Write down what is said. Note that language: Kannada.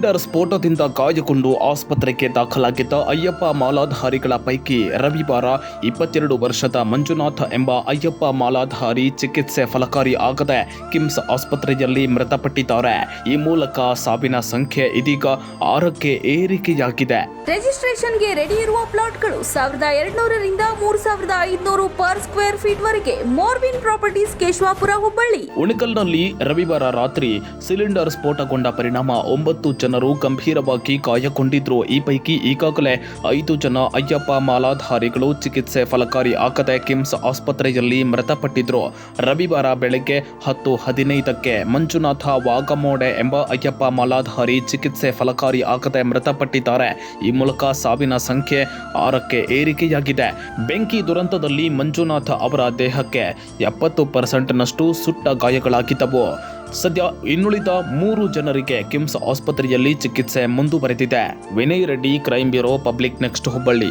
ಸಿಲಿಂಡರ್ ಸ್ಫೋಟದಿಂದ ಗಾಯಗೊಂಡು ಆಸ್ಪತ್ರೆಗೆ ದಾಖಲಾಗಿದ್ದ ಅಯ್ಯಪ್ಪ ಮಾಲಾಧಾರಿಗಳ ಪೈಕಿ ರವಿವಾರ 22 ವರ್ಷದ ಮಂಜುನಾಥ್ ಎಂಬ ಅಯ್ಯಪ್ಪ ಮಾಲಾಧಾರಿ ಚಿಕಿತ್ಸೆ ಫಲಕಾರಿ ಆಗದೆ ಕಿಮ್ಸ್ ಆಸ್ಪತ್ರೆಯಲ್ಲಿ ಮೃತಪಟ್ಟಿದ್ದಾರೆ. ಈ ಮೂಲಕ ಸಾವಿನ ಸಂಖ್ಯೆ ಇದೀಗ 6ಕ್ಕೆ ಏರಿಕೆಯಾಗಿದೆ. ರಿಜಿಸ್ಟ್ರೇಷನ್ಗೆ ರೆಡಿ ಇರುವ ಪ್ಲಾಟ್ಗಳು 1200 ರಿಂದ 3500 ಪರ್ ಸ್ಕ್ವೇರ್ ಫೀಟ್ ವರೆಗೆ. ಮೋರ್ಬಿನ್ ಪ್ರಾಪರ್ಟೀಸ್, ಕೇಶವಾಪುರ, ಹುಬ್ಬಳ್ಳಿ. ಉಣಕಲ್ನಲ್ಲಿ ರವಿವಾರ ರಾತ್ರಿ ಸಿಲಿಂಡರ್ ಸ್ಫೋಟಗೊಂಡ ಪರಿಣಾಮ 9 ಜನರು ಗಂಭೀರವಾಗಿ ಗಾಯಗೊಂಡಿದ್ರು. ಈ ಪೈಕಿ ಈಗಾಗಲೇ 5 ಜನ ಅಯ್ಯಪ್ಪ ಮಾಲಾಧಾರಿಗಳು ಚಿಕಿತ್ಸೆ ಫಲಕಾರಿ ಆಗದೆ ಕಿಮ್ಸ್ ಆಸ್ಪತ್ರೆಯಲ್ಲಿ ಮೃತಪಟ್ಟಿದ್ರು. ರವಿವಾರ ಬೆಳಗ್ಗೆ 10:15ಕ್ಕೆ ಮಂಜುನಾಥ ವಾಗಮೋಡೆ ಎಂಬ ಅಯ್ಯಪ್ಪ ಮಾಲಾಧಾರಿ ಚಿಕಿತ್ಸೆ ಫಲಕಾರಿ ಆಗದೆ ಮೃತಪಟ್ಟಿದ್ದಾರೆ. ಈ ಮೂಲಕ ಸಾವಿನ ಸಂಖ್ಯೆ 6ಕ್ಕೆ ಏರಿಕೆಯಾಗಿದೆ. ಬೆಂಕಿ ದುರಂತದಲ್ಲಿ ಮಂಜುನಾಥ ಅವರ ದೇಹಕ್ಕೆ 70% ಸುಟ್ಟ ಗಾಯಗಳಾಗಿದ್ದವು. ಸದ್ಯ ಇನ್ನುಳಿದ 3 ಜನರಿಗೆ ಕಿಮ್ಸ್ ಆಸ್ಪತ್ರೆಯಲ್ಲಿ ಚಿಕಿತ್ಸೆ ಮುಂದುವರೆದಿದೆ. Vinay Reddy, crime bureau, public next, Hubballi.